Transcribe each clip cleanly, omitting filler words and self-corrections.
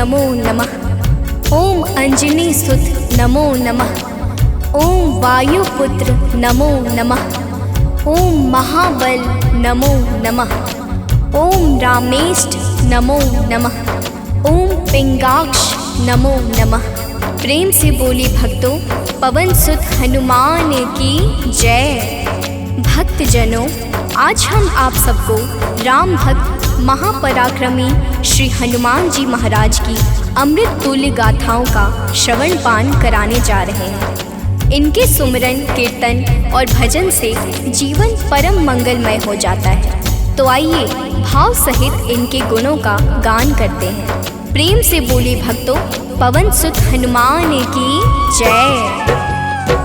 नमो नमः। ओम अंजनी सुत नमो नमः। ओम वायुपुत्र नमो नमः। ओम महाबल नमो नमः। ओम रामेष्ट नमो नमः। ओम पिंगाक्ष नमो नमः। प्रेम से बोली भक्तों, पवन सुत हनुमान की जय। भक्तजनों, आज हम आप सबको राम भक्त महापराक्रमी श्री हनुमान जी महाराज की अमृत तुल्य गाथाओं का श्रवण पान कराने जा रहे हैं। इनके सुमिरन, कीर्तन और भजन से जीवन परम मंगलमय हो जाता है। तो आइए भाव सहित इनके गुणों का गान करते हैं। प्रेम से बोले भक्तों, पवन सुत हनुमान की जय।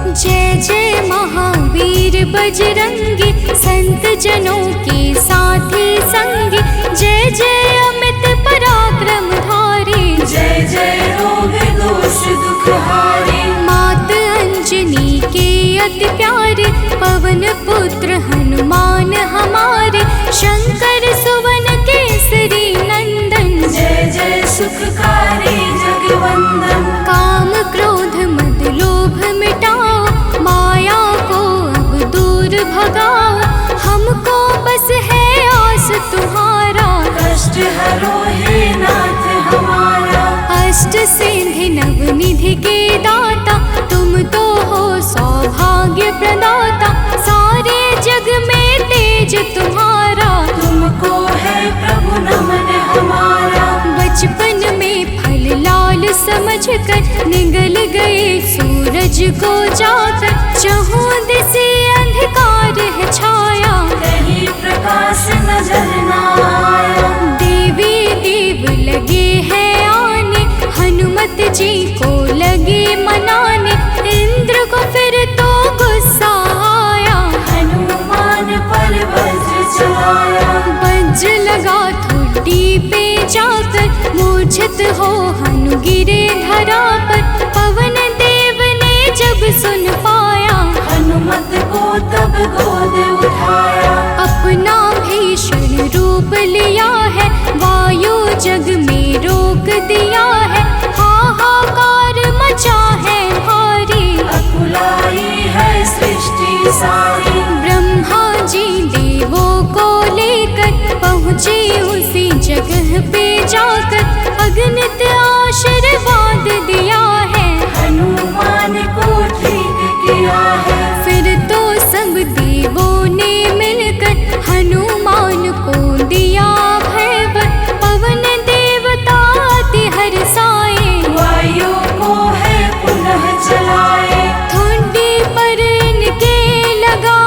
जय जय महावीर बजरंगी, संत जनों के साथी संगी। जय जय अमित पराक्रम धारी, जय जय रोग दोष दुख हारे। मात अंजनी के अति प्यारे, पवन पुत्र हनुमान हमारे। शंकर सुवन केसरी नंदन, जय जय सुखकारी जगवंदन। काम क्रोध मद लोभ मिटाओ, माया को अब दूर भगाओ। हमको बस है आस तुम्हारा, कष्ट हरो हे नाथ हमारा। अष्ट सिद्धि नवनिधि के दाता, तुम तो हो सौभाग्य प्रदाता। सारे जग में तेज तुम्हारा, तुमको है प्रभु नमन हमारा। बचपन में फल लाल समझकर निगल गए सूरज को जाकर। चहुं दिशे अंधकार है छाया, कहीं प्रकाश नजर न आया। देवी देव लगे हैं आने, हनुमत जी को लगे मनाने। इंद्र को फिर तो गुस्सा आया, हनुमान पर वज्र चलाया। वज्र लगा ठोडी पे जाकर, मूर्छित हो हनु गिरे धरा पर। पवन देव ने जब सुन पाया, हनुमत को तब गोद उठाया। अपना भीषण रूप लिया है, वायु जग में रोक दिया है। हाहाकार मचा है भारी, अकुलाई है सृष्टि सारी। ब्रह्मा जी देवों को लेकर पहुँचे उसी जगह पे जाकर। अगणित आशीर्वाद दिया है, हनुमान को ठीक किया है। फिर तो सब देवों ने मिलकर हनुमान को दिया भयवर। पवन देवता अति हर्षाए, वायु को है पुनः चलाए। ठोडी पर इनके लगा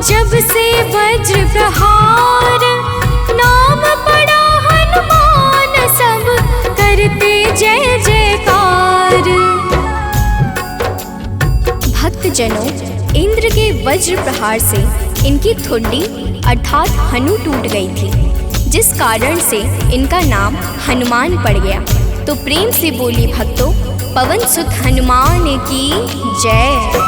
जब से वज्र प्रहार। नाम पड़ा हनुमान, सब करते जय जयकार। भक्तजनों, इंद्र के वज्र प्रहार से इनकी ठुड्डी अर्थात हनु टूट गई थी, जिस कारण से इनका नाम हनुमान पड़ गया। तो प्रेम से बोली भक्तों, पवन सुत हनुमान की जय।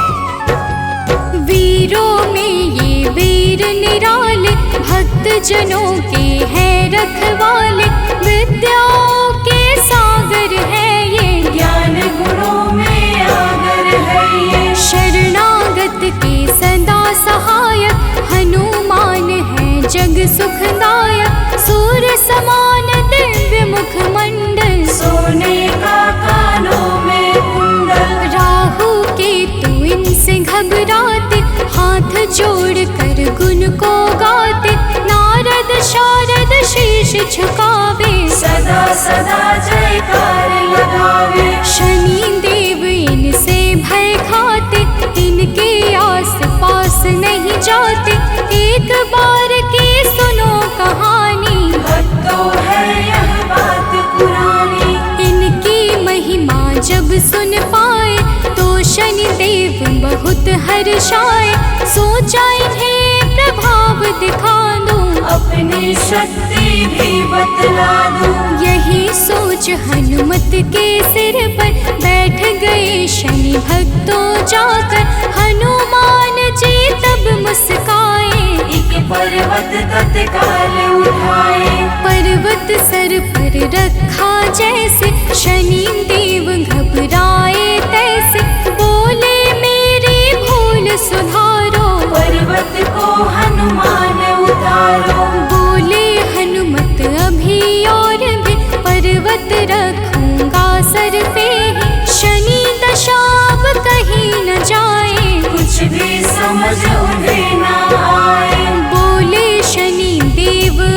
वीरों में ये वीर निराले, भक्त जनों के हैं रखवाले। विद्याओं के सागर है ये, ज्ञान गुणों में आगर है ये। शरणागत के सदा सहायक, हनुमान है जग सुखदायक। सूर्य समान दिव्य मुखमंडल, सोने का कानों में कुंडल। राहु केतु इनसे घबराते, हाथ जोड़ कर गुण को गाते। नारद शारद शीश झुकावे, सदा सदा जयकार लगावे। शनि देव इनसे भय खाते, इनके आस पास नहीं जाते। एक बार की सुनो कहानी, भक्तों है यह बात पुरानी। इनकी महिमा जब सुन पाए, तो शनि देव बहुत हर्षाए। सोचा इन्हें प्रभाव दिखा दूं, अपनी शक्ति भी बतला दूं। यही सोच हनुमत के सिर पर बैठ गए शनि भक्तों जाकर। हनुमान जी तब मुस्काए, एक पर्वत तत्काल उठाए। पर्वत सर पर रखा जैसे,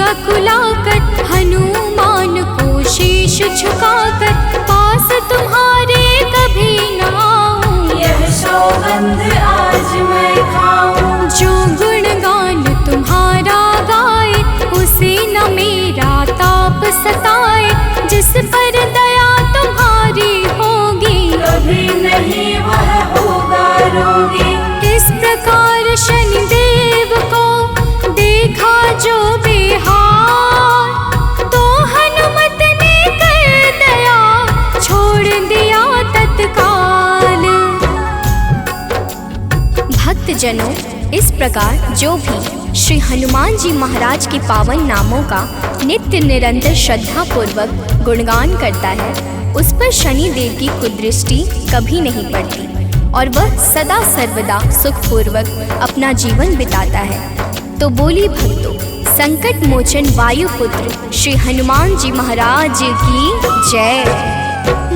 हकुलाकर हनुमान को शीश झुकाकर पास तुम्हारे कभी न आऊं। यह सौगंध आज मैं खाऊं। जो गुणगान तुम्हारा गाए उसे न मेरा ताप सताए। जिस पर दया तुम्हारी होगी कभी नहीं वह होगा रोगी। इस प्रकार शनिदेव को देखा जो बेहाल तो हनुमत ने कर दया छोड़ दिया तत्काल। भक्तजनों, इस प्रकार जो भी श्री हनुमान जी महाराज के पावन नामों का नित्य निरंतर श्रद्धा पूर्वक गुणगान करता है उस पर शनि देव की कुदृष्टि कभी नहीं पड़ती और वह सदा सर्वदा सुखपूर्वक अपना जीवन बिताता है। तो बोली भक्तों, संकट मोचन वायुपुत्र श्री हनुमान जी महाराज की जय।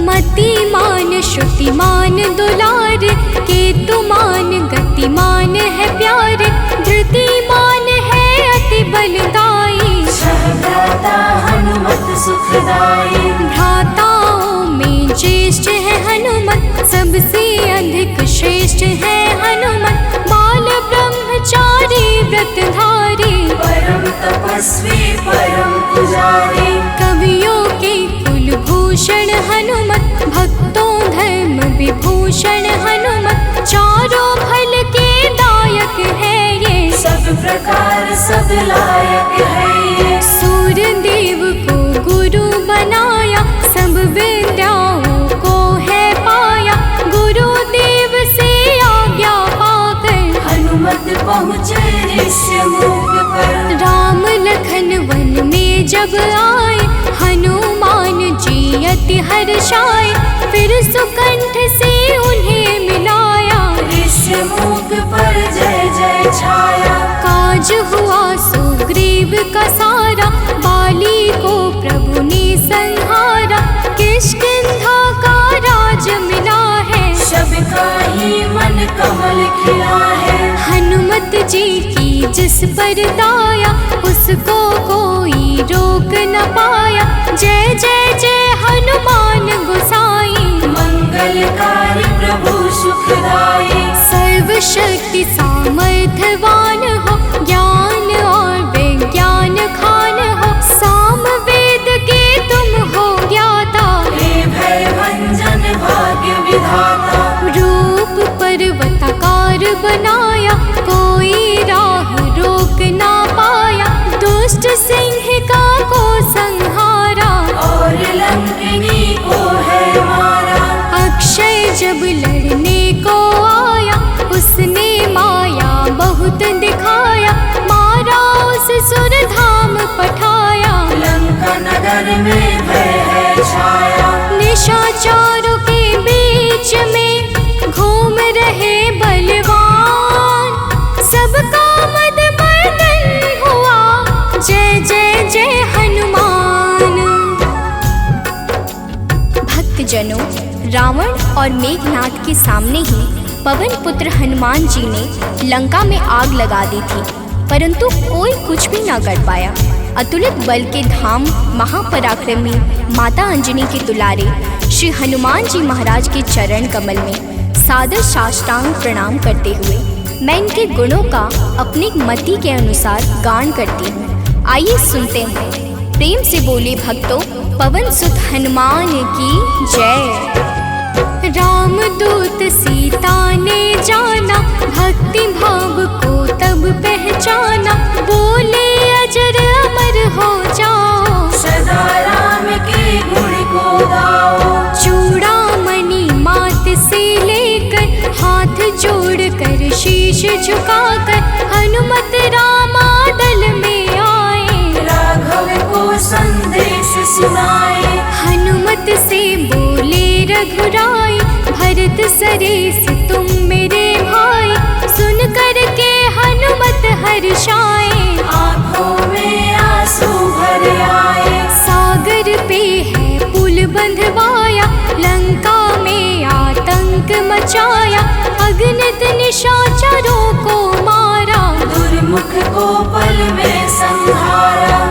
मतिमान श्रुतिमान दुलार केतुमान गतिमान है प्यारे। धृतिमान है अति बलदाई भ्राता हनुमत सुखदाई। भ्राताओं में ज्येष्ठ है हनुमत सबसे अधिक श्रेष्ठ है हनुमत। बाल ब्रह्मचारी व्रतधारी परम तपस्वी परम पुजारी। कवियों के कुलभूषण हनुमत भक्तों धर्म विभूषण हनुमत। चारों फल के दायक है ये सब प्रकार सब लायक है ये। सूर्य देव को गुरु बनाया सब विद्याओं को है पाया। गुरुदेव से आज्ञा पाकर हनुमत पहुँचे ऋष्यमुख पर। राम लखन वन में जब आए हनुमान जी अति हर्षाए। फिर सुकंठ से उन्हें मिलाया ऋष्यमुख पर जय जय छाया। काज हुआ सुग्रीव का सारा बाली को प्रभु ने संहारा। किष्किंधा का राज मिला है सबका ही मन कमल खिला है। हनुमत जी की जिस पर दाया उसको कोई रोक न पाया। जय जय जय हनुमान गोसाई मंगलकारी प्रभु सुखदाई। सर्वशक्ति सामर्थ्यवान हो ज्ञान और विज्ञान खान हो। साम वेद के तुम हो ज्ञाता हे भय भंजन भाग्य विधाता। रूप पर्वताकार बनाया कोई राह रोक ना पाया। दुष्ट सिंह का को संहारा और लंकिनी को है मारा। अक्षय जब लड़ने को आया उसने माया बहुत दिखाया। मारा उस सुरधाम पठाया लंका नगर में भय है छाया। निशाचरों के बीच में घूम रहे बलवान सबका मद मर्दन हुआ। जय जय जय हनुमान। भक्तजनों, रावण और मेघनाथ के सामने ही पवन पुत्र हनुमान जी ने लंका में आग लगा दी थी परंतु कोई कुछ भी ना कर पाया। अतुलित बल के धाम महापराक्रमी माता अंजनी के दुलारे श्री हनुमान जी महाराज के चरण कमल में सादर साष्टांग प्रणाम करते हुए मैं इनके गुणों का अपनी मति के अनुसार गान करती हूँ। आइए सुनते हैं। प्रेम से बोले भक्तों, पवन सुत हनुमान की जय। रामदूत सीता ने जाना भक्ति भाव को तब पहचाना। बोले अजर अमर हो जाओ सदा राम के गुण को गाओ। चूड़ामणि मात से लेकर हाथ जोड़कर शीश झुकाकर हनुमत रामा दल में आए। राघव को संदेश सुनाए। हनुमत से बोले रघुराई भरत सरेस तुम मेरे भाई। सुन कर के हनुमत हर्षाए आँखों में आंसू भर आए। सागर पे है पुल बंधवाया लंका में आतंक मचाया। अगणित निशाचरों को मारा दुर्मुख को पल में संहारा।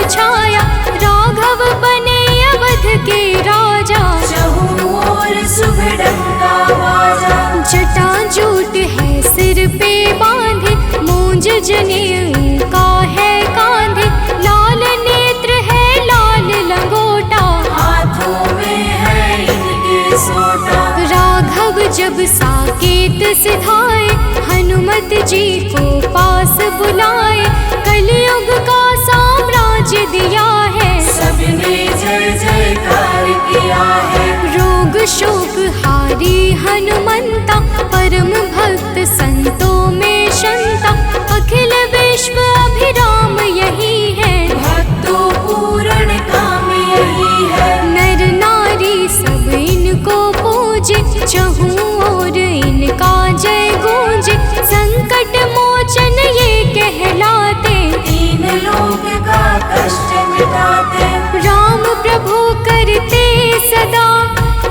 छाया, राघव बने अवध के राजा। चहुँ ओर शुभ डंका बाजा, जटा जूट है सिर पे बांधे, मूंज जनेऊ का है कांधे। लाल नेत्र है लाल लंगोटा, हाथों में है इनके सोटा। राघव जब साकेत सिधाए, हनुमत जी को पास बुलाए। कलयुग का साम्राज्य दिया है, सबने जय जयकार किया है। रोग शोक हारी हनुमंता, परम भक्त संतों में शंता। अखिल विश्व अभिराम यही है, भक्तों पूर्ण काम यही है। नर नारी सब इनको पूजे, चहुँ ओर इनका जय गूंजे। संकट मोचन ये कहलाते, तीन लोक का कष्ट मिटाते। राम प्रभु करते सदा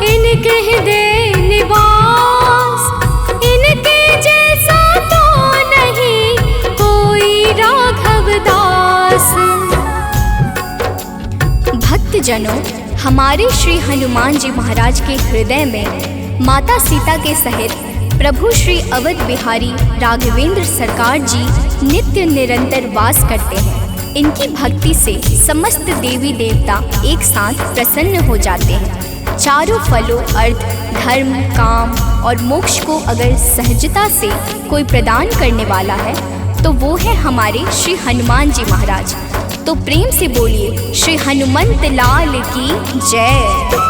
इनके हृदय निवास। इनके जैसा तो नहीं कोई राघव दास। भक्तजनों, हमारे श्री हनुमान जी महाराज के हृदय में माता सीता के सहित प्रभु श्री अवध बिहारी राघवेंद्र सरकार जी नित्य निरंतर वास करते हैं। इनकी भक्ति से समस्त देवी देवता एक साथ प्रसन्न हो जाते हैं। चारों फलों अर्थ, धर्म, काम और मोक्ष को अगर सहजता से कोई प्रदान करने वाला है तो वो है हमारे श्री हनुमान जी महाराज। तो प्रेम से बोलिए श्री हनुमंत लाल की जय।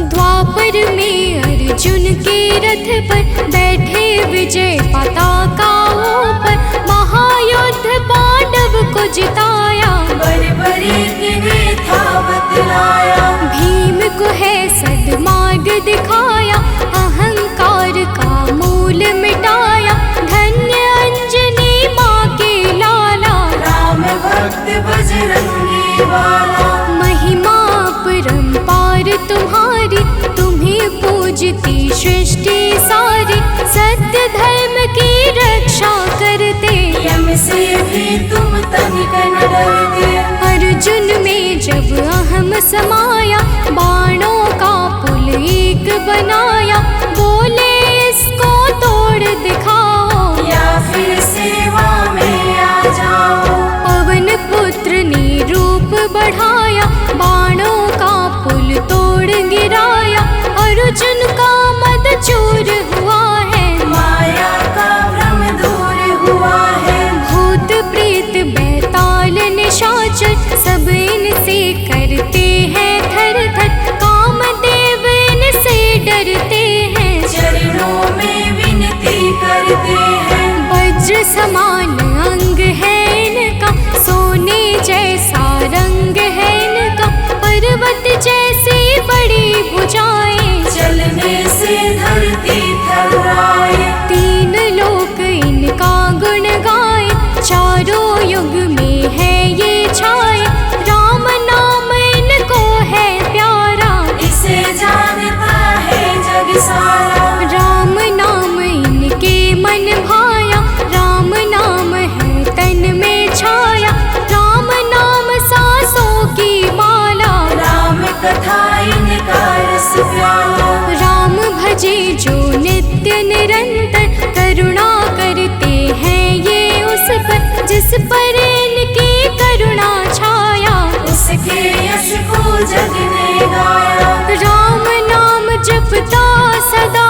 द्वापर में अर्जुन के रथ पर बैठे विजय पताका ऊपर। महायुद्ध पांडव को जिताया, बड़े गिने था बतलाया। भीम को है सद्मार्ग दिखाया, अहंकार का मूल मिटाया। धन्य अंजनी माँ के लाला, राम भक्त बजरंगी वाला। महिमा परंपार तुम्हारी, तुम्हें पूजती सृष्टि सारी। सत्य धर्म की रक्षा करते, यम से भी तुम तनिक न डरते। अर्जुन में जब अहम समाया, बाणों का पुल एक बनाया। बोले इसको तोड़ दिखाओ, या फिर सेवा में आ जाओ। पवन पुत्र ने रूप बढ़ाया, बाणों का पुल तोड़ गिराया। अर्जुन का मद चूर हुआ है, माया का भ्रम दूर हुआ है। भूत प्रेत बैताल निशाचर सब इनसे करते हैं थर थर। कामदेव इनसे डरते हैं, चरणों में विनती करते हैं। वज्र समान अंग है इनका, सोने जैसा रंग है इनका। पर्वत जैसी बड़ी भुजाएं, चलने से धरती थर्राए। तीन लोक इनका गुण गाए। चारों युग में है ये छाए, राम नाम इनको है प्यारा। इसे जानता है जग सारा। राम नाम इनके मन भाया, राम नाम है तन में छाया। राम नाम सांसों की माला, राम कथा इनका रस प्याला। राम भजे जो नित्य निरंतर। करुणा करते हैं ये उस पर, जिस पर इनकी करुणा छाया। उसके यश को जग ने गाया। राम नाम जपता सदा,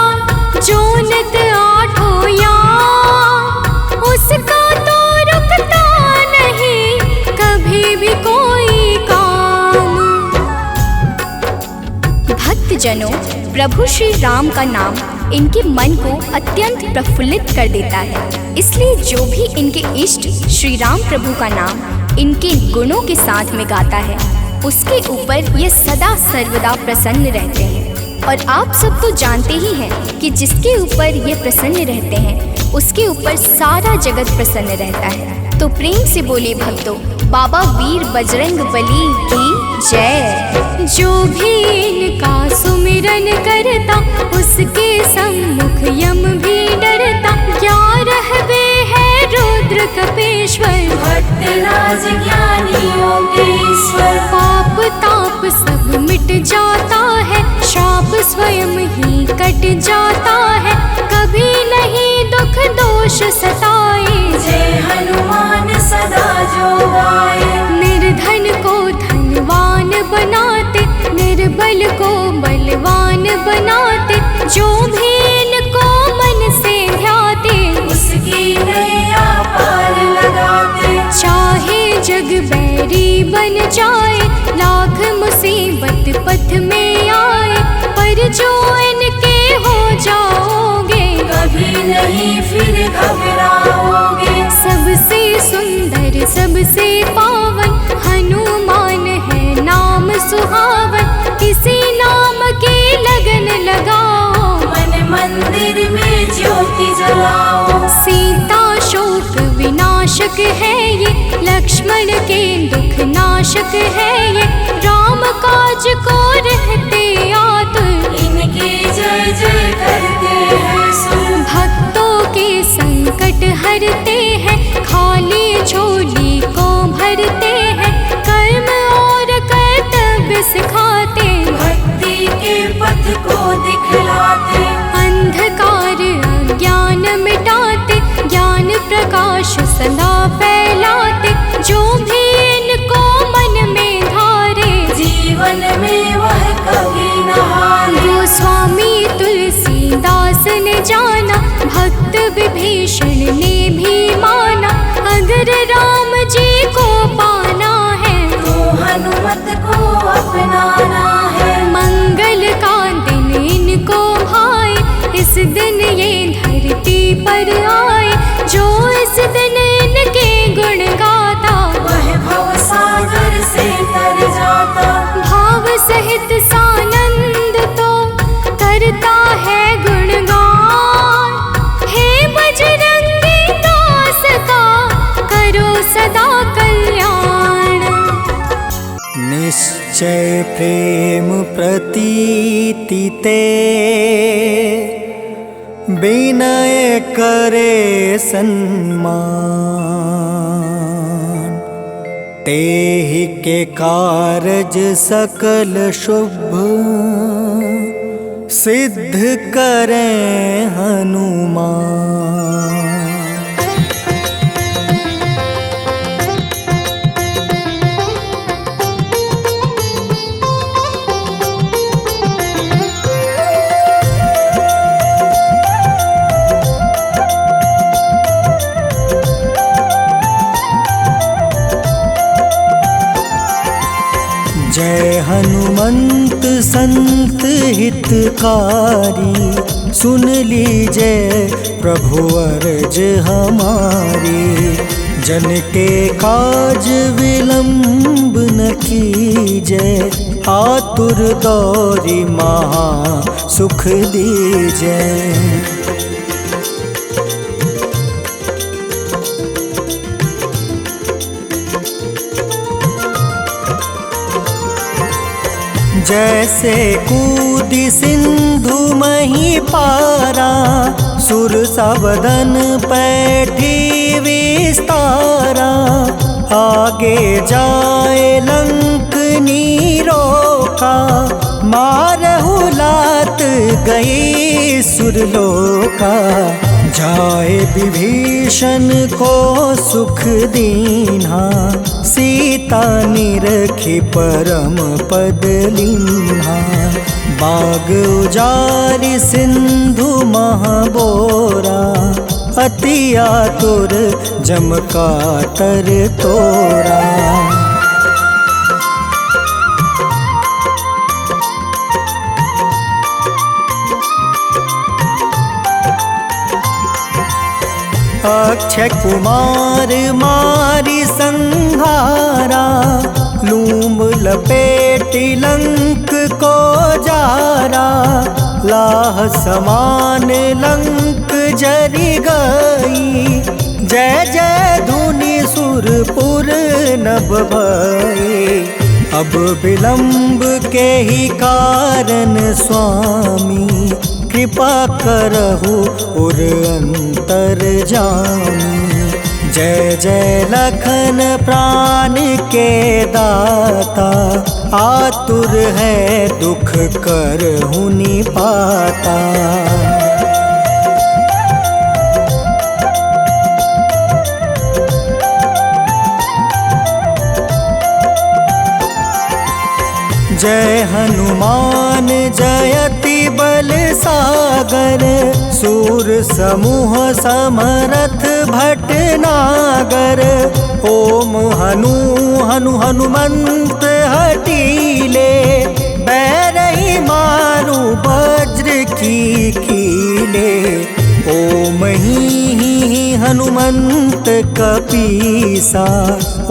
जो नित आठों याम। उसका तो रुकता नहीं कभी भी कोई काम। भक्तजनों, प्रभु श्री राम का नाम इनके मन को अत्यंत प्रफुल्लित कर देता है। इसलिए जो भी इनके इष्ट श्री राम प्रभु का नाम इनके गुणों के साथ में गाता है, उसके ऊपर ये सदा सर्वदा प्रसन्न रहते हैं। और आप सब तो जानते ही हैं कि जिसके ऊपर ये प्रसन्न रहते हैं उसके ऊपर सारा जगत प्रसन्न रहता है। तो प्रेम से बोले भक्तों, बाबा वीर बजरंग बली की जय। जो भी इनका सुमिरन करता, उसके सम्मुख यम भी डरता। या रहवे है रुद्र कपेश्वर, भक्त राज ज्ञानी ताप सब मिट जाता है, श्राप स्वयं ही कट जाता है, कभी नहीं दुख दोष सताए। जय हनुमान सदा जो गाए। निर्धन को धनवान बनाते, निर्बल को बलवान बनाते, जो भी इनको मन से ध्याते, उसकी नैया पार लगाते। चाहे जग बैरी बन जाए, लाख मुसीबत पथ में आए, पर जो इनके हो जाओगे, कभी नहीं फिर घबराओगे। सबसे सुंदर सबसे पावन, हनुमान है नाम सुहावन, किसी नाम की लगन लगाओ, मन मंदिर में ज्योति जलाओ। सीता शोक विनाशक है ये, लक्ष्मण के दुख नाशक है ये, राम काज को रहते आतुर, इनके जय जय करते हैं सुर। भक्तों के संकट हरते हैं, खाली झोली को भरते हैं, कर्म और कर्तव्य सिखाते, भक्ति के पथ को दिखलाते। अंधकार अज्ञान मिटाते, ज्ञान प्रकाश सदा फैलाते, जो भी इनको मन में धारे, जीवन में वह कभी न हारे। गोस्वामी तुलसीदास ने जाना, भक्त विभीषण ने भी माना, अगर राम जी को पाना है, तो हनुमत को अपनाना है। मंगल का दिन इनको भाए, इस दिन ये धरती पर आए, जो इस दिन इनके गुण गाता, वह भव सागर से तर जाता। भाव सहित सानंद तो करता है गुणगान, हे बजरंगी दास का करो सदा कल्याण। निश्चय प्रेम प्रतीति ते, विनय करे सन्मान, तेहि के कारज सकल शुभ, सिद्ध करें हनुमान। जय हनुमंत संत हितकारी, सुन लीजय प्रभु अर्ज हमारी, जन के काज विलंब न कीजय, आतुर दौरी महा सुख दीजय। जैसे कूदी सिंधु मही पारा, सुर सबदन पैठी विस्तारा, आगे जाए लंक नीरोका, मारहु लात गई सुरलोका, जाए विभीषण को सुख दीन्हा, सीता निरखी परम पद लीन्हा, बाग उजारि सिंधु महाबोरा, अति आतुर जम कातर तोरा। अक्षय कुमार मारी संहारा, लूम लपेटी लंक को जारा, लाह समान लंक जरि गई, जय जय धुनि सुरपुर नभ भई। अब विलंब के ही कारण स्वामी, कृपा करहु उर अंतर जामी। जय जय लखन प्राण के दाता, आतुर है दुख करहु निपाता। जय हनुमान जयति बल सागर, सूर समूह समरथ भटनागर। ओम हनु हनु हनुमंत हटीले, बैरही मारू वज्र की कीले। ओम ही हनुमंत कपीसा,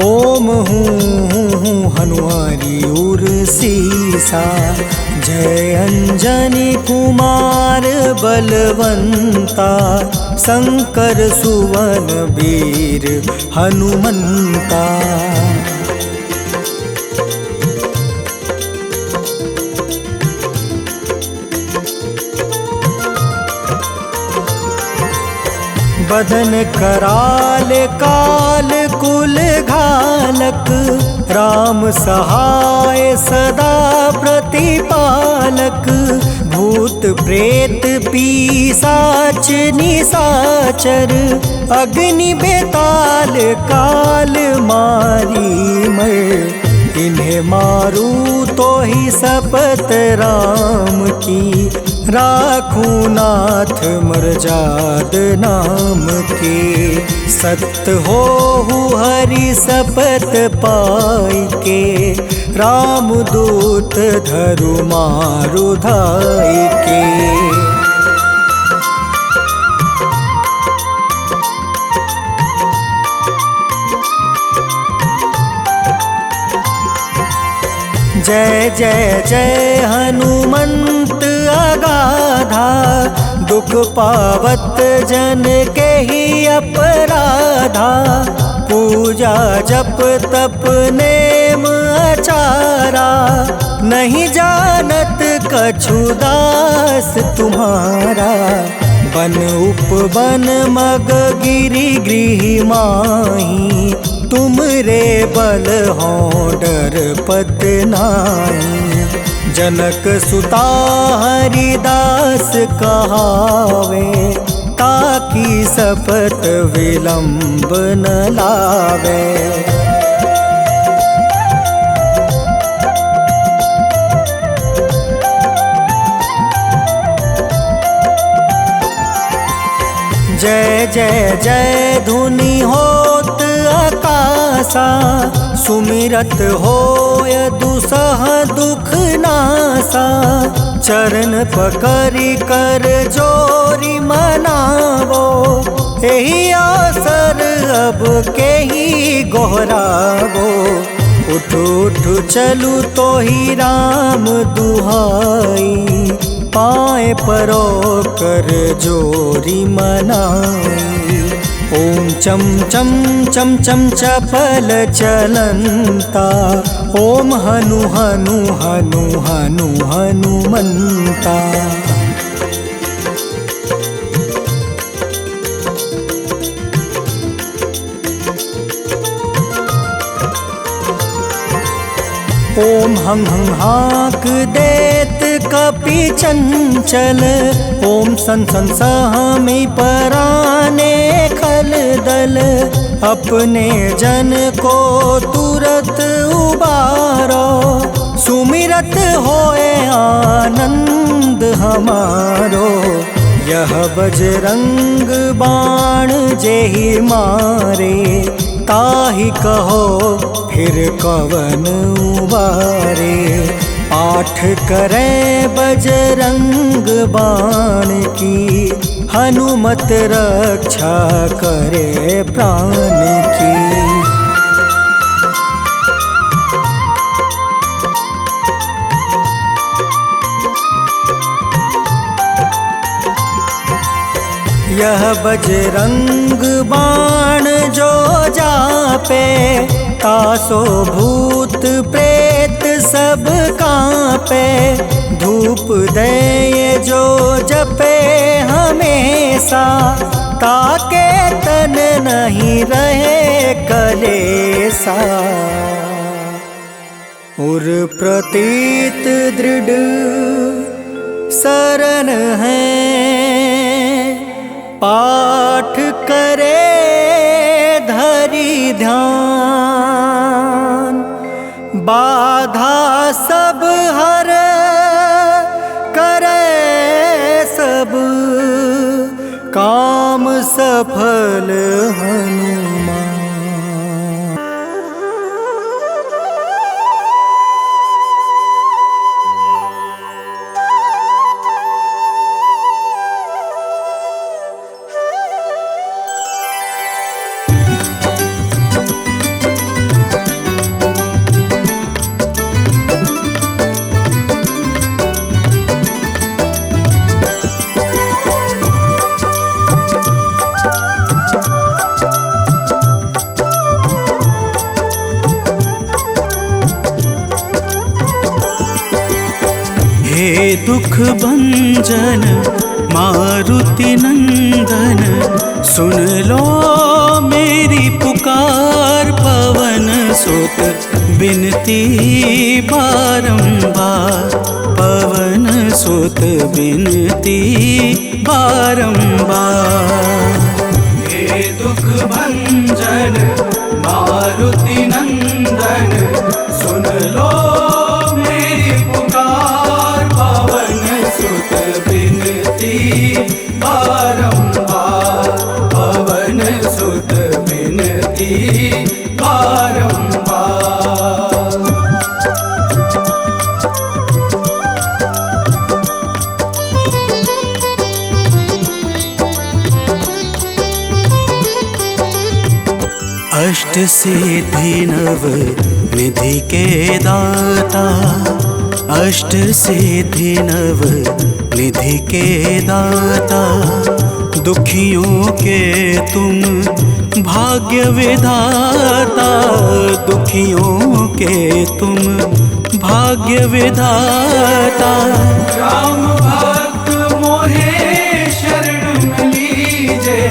ओम हूँ हनुमारी उर सीसा। जय अंजनी कुमार बलवंता, शंकर सुवन वीर हनुमंता। बदन कराल काल कुल घालक, राम सहाय सदा प्रतिपालक। भूत प्रेत पिशाच निशाचर, अग्नि बेताल काल मारी मर। इन्हें मारू तो ही शपथ राम की, राखूं नाथ मर्जाद नाम के। सत्य हो हरि शपथ पाई के, राम दूत धरु मारु धाई के। जय जय जय हनुमंत अगाधा, दुख पावत जन के ही अपराधा। पूजा जप तप नेम आचारा, नहीं जानत कछु दास तुम्हारा। बन उपवन मग गिरि गृह माही, तुम रे बल हो डर पत नाई। जनक सुता हरिदास कहावे, ताकि शपथ विलंब न लावे। जय जय जय धुनि होत आकाशा, सुमिरत होय दुसह दुख नासा। चरण पकड़ि कर जोरी मनावो, एही आसर अब के ही गोहरावो। उठ उठ चलू तो ही राम दुहाई, पाए परो कर जोरी मनाई। ओम चम चम चम चम चपल चलंता, ओम हनु हनु हनु हनु हनुमंता। ओम हं हं हाक देत कपि चंचल, ओम सन सन सहमी पराने खल दल। अपने जन को तुरत उबारो, सुमिरत होए आनंद हमारो। यह बजरंग बाण जेहि मारे, ताहि कहो फिर कवन उबारे। पाठ करें बजरंग बाण की, हनुमत रक्षा करे प्राण की। यह बजरंग बाण जो जापे, तासो भूत प्रेत सब कांपे। धूप दे जो जपे हमेशा, ताके तन नहीं रहे कलेसा। उर प्रतीत दृढ़ शरण है, पाठ करे धरि ध्यान, बाधा सब हर करे सब, काम सफल हनुमान। हे दुख भंजन मारुति नंदन, सुन लो मेरी पुकार। पवन सुत बिनती बारंबार, पवन सुत बिनती बारंबार। हे दुख भंजन मारुति नंदन, सुन लो मेरी पुकार। पवन सुत बिनती बारंबार, पवन सुत बिनती बारंबार। अष्ट सिद्धि नव निधि के दाता, अष्ट सिद्धि नव निधि के दाता। दुखियों के तुम भाग्य विधाता, दुखियों के तुम भाग्य विधाता। राम भक्त मोहे शरण लीजे,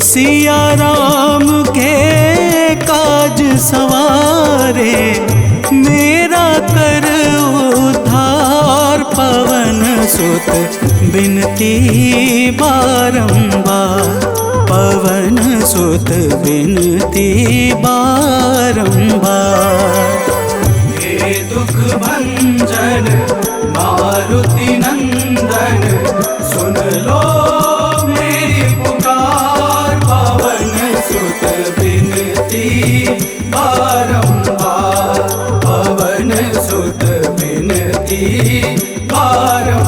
सिया राम के काज सवारे। मेरा कर उद्धार, पवन सुत बिनती बारंबार, पवन सुत बिनती बारंबार। हे दुख भंजन मारुति नंदन, सुन लो मेरी पुकार। पवन सुत बिनती बारंबार, पवन सुत बिनती बारंबार।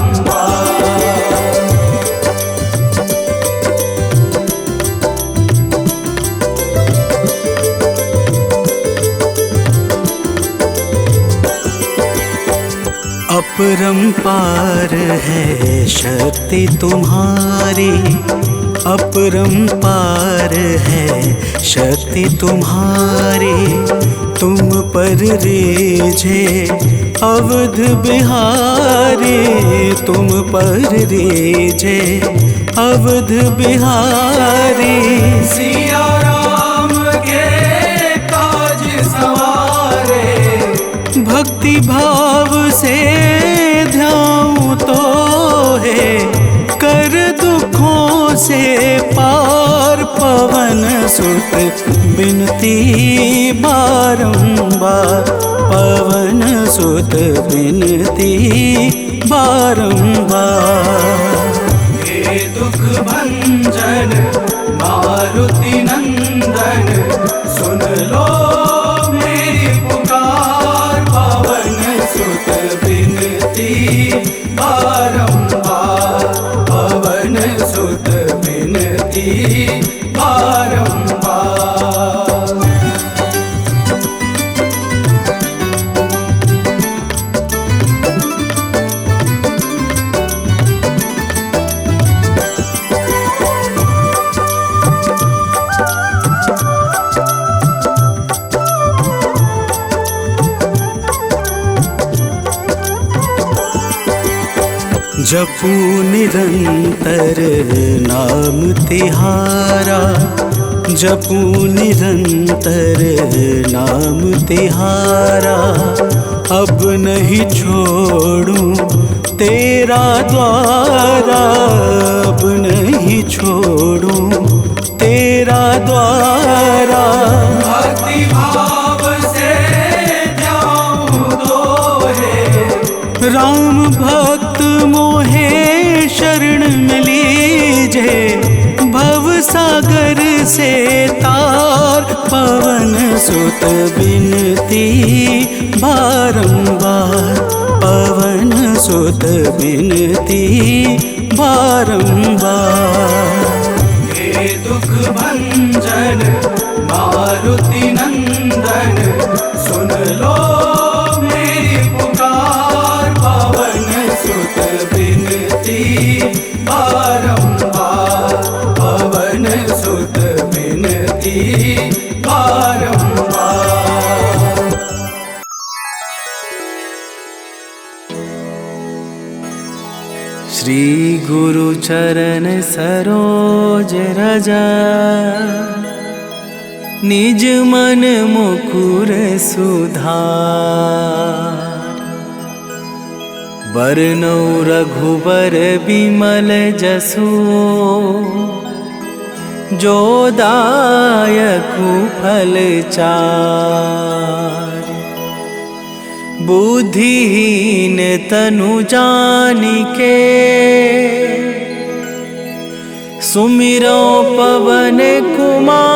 अपरंपार है शक्ति तुम्हारी, अपरंपार है शक्ति तुम्हारी। तुम पर रीझे अवध बिहारी, तुम पर रीझे अवध बिहारी। सिया राम के काज सवारे, भक्ति भाव से ध्याऊं तो है, कर दुखों से पार। पवन सुत बिनती बारंबार, पवन सुत बिनती बारंबार। हे दुख भंजन मारुति नंदन, सुन लो मेरी पुकार। पवन सुत बिनती बारंबार, पवन सुत बिनती बारंबार। जपू निरंतर नाम तिहारा, जपू निरंतर नाम तिहारा, अब नहीं छोड़ूं तेरा द्वारा, अब नहीं छोड़ूं तेरा द्वारा। भक्ति भाव से जाऊं दोहे, राम भक्त मोहे शरण में लीजे, भव सागर से तार पवन सुत बिनती बारंबार, पवन सुत बिनती बारंबार। हे दुख भंजन मारुति नंदन, सुन लो मेरी पुकार, पवन सुत बिनती बारंबार, पवन सुत बिनती बारंबार। श्री गुरु चरण सरोज रजा, निज मन मुकुर सुधार। बरनौ रघुबर बिमल जसु, जो दायकु फल चार। बुद्धिहीन तनु जानिके, सुमिरो पवन कुमार।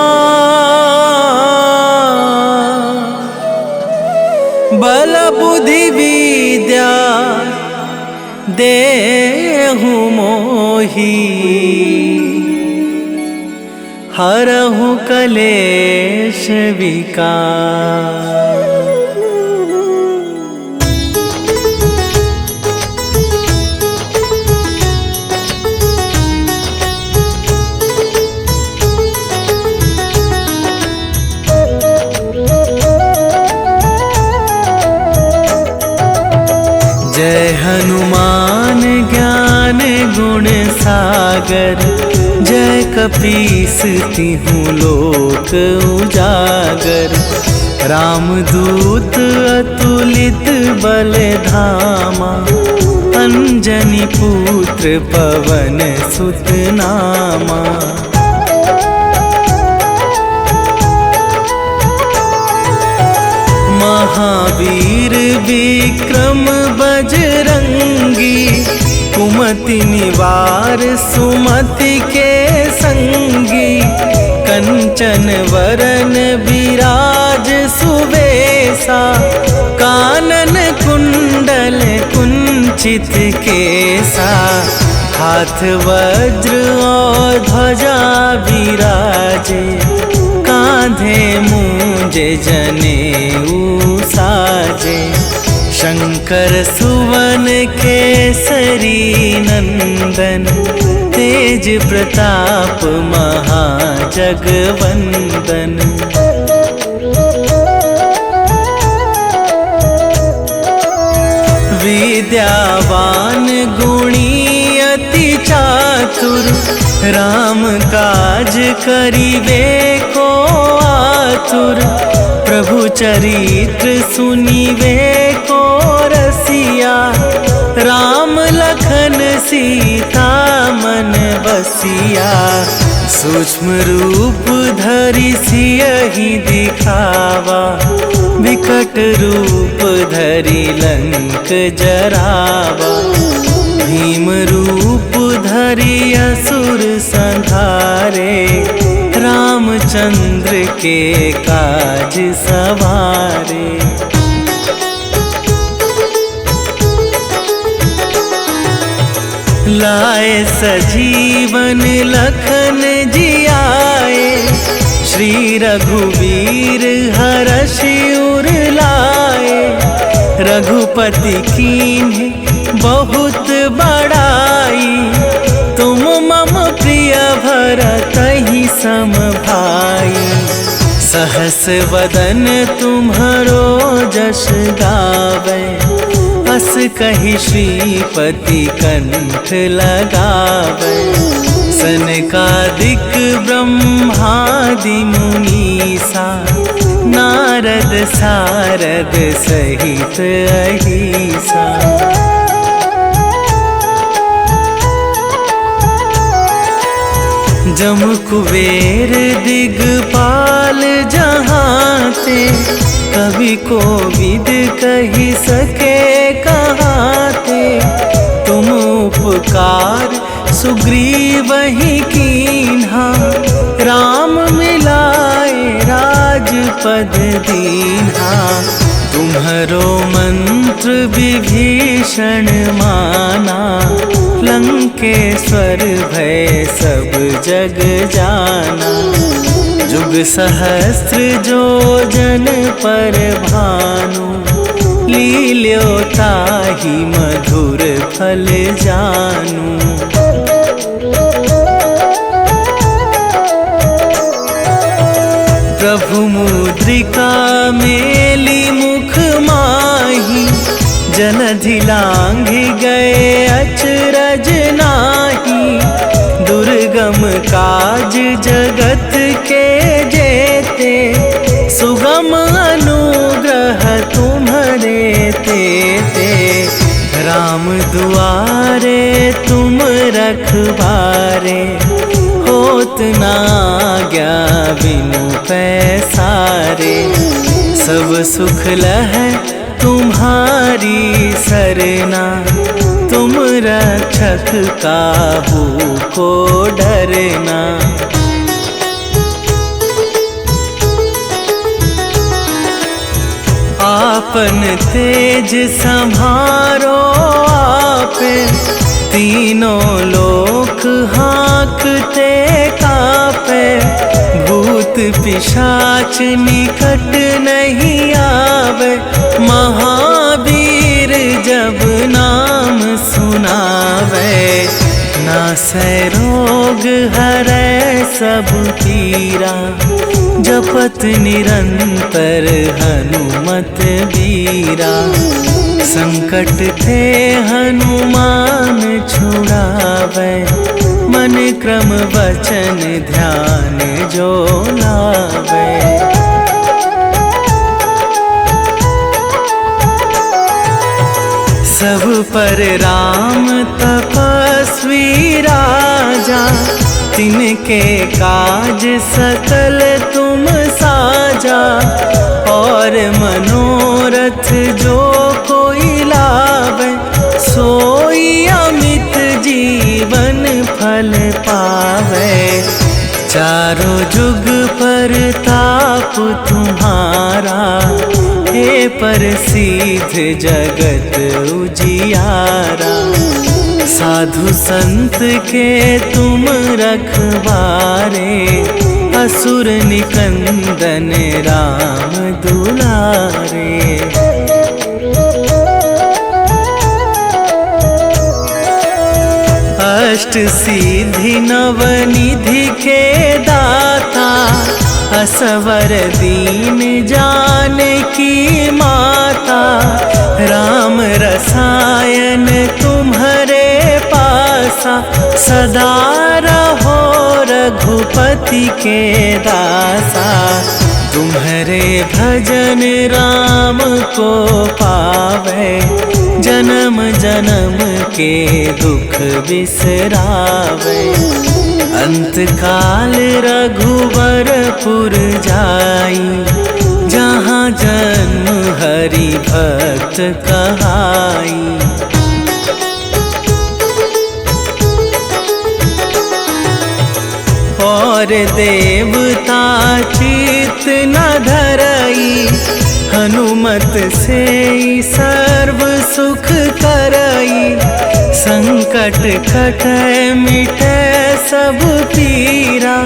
बल बुद्धि विद्या देहु मोहि, हरहु कलेश विकार। जय हनुमान ज्ञान गुण सागर, जय कपीस तिहु लोक उजागर। रामदूत अतुलित बल धामा, अंजनी पुत्र पवन सुत नामा। महावीर विक्रम बजरंगी, कुमति निवार सुमति के संगी। कंचन वरन विराज सुवेशा, कानन कुंडल कुंचित केसा। हाथ वज्र और ध्वजा विराजे, कांधे मूंज जनेऊ साजे। शंकर सुवन केसरी नंदन, तेज प्रताप महाजगवंदन। विद्यावान गुणी अति चातुर, राम काज करिबे को आतुर। प्रभु चरित्र सुनिबे को रसिया, राम लखन सीता मन बसिया। सूक्ष्म रूप धरि सियहि दिखावा, विकट रूप धरि लंक जरावा। भीम रूप धरि असुर संहारे, रामचंद्र के काज सवारे। लाए सजीवन लखन जियाए, श्री रघुवीर हरषि उर लाए। रघुपति कीन्ह बहुत बड़ाई, तुम मम प्रिय भरतहि सम भाई। सहस वदन तुम्हरो जस गावे, अस कहि श्रीपति कंठ लगावे। सनकादिक ब्रह्मादि आदि मुनीसा, नारद सारद सहित अहिसा। जम कुबेर दिगपाल जहाँ ते, कवि कोविद कही सके कहाँ ते। तुम उपकार सुग्रीव ही कीन्हा, राम मिलाए राजपद दीन्हा। तुम्हरो मंत्र विभीषण माना, लंकेश्वर भय सब जग जाना। जुग सहस्त्र जो जन पर भानु, लील्यो ताहि मधुर फल जानू। प्रभु मुद्रिका मेली मुख माही, जलधि लांघि गए अचरज नाही। दुर्गम काज जगत के जेते, सुगम अनुग्रह तुम्हरे तेते। राम दुआरे तुम रखवारे, होत न आज्ञा बिनु पैसारे। सब सुख लहै तुम्हारी सरना, तुम रक्षक काहू को डरना। आपन तेज संभारो आपे, तीनों लोक हाँकते कापे। भूत पिशाच निकट नहीं आवे, महावीर जब नाम सुनावे। नासै रोग हरै सब पीरा, जपत निरंतर हनुमत बीरा। संकट ते हनुमान छुड़ावे, मन क्रम वचन ध्यान जो लावे। सब पर राम तपस्वी राजा, तिनके काज सकल तुम साजा। और मनोरथ जो कोई लावे, सोई अमित जीवन फल पावे। चारों जुग पर ताप तुम्हारा, हे प्रसिद्ध जगत उजियारा। साधु संत के तुम रखवारे, असुर निकंदन राम दुलारे। अष्ट सिद्धि नवनिधि के दाता, असवर दीन जानकी माता। राम रसायन तुम्हरे पासा, सदा रहो रघुपति के दासा। तुम्हरे भजन राम को पावे, जन्म जन्म के दुख बिसरावे। अंत काल रघुवरपुर जाई, जहाँ जन्म हरि भक्त कहाई। और देवता चित न धरई, हनुमत से सर्व सुख करई। संकट कटै मिटै सब पीरा,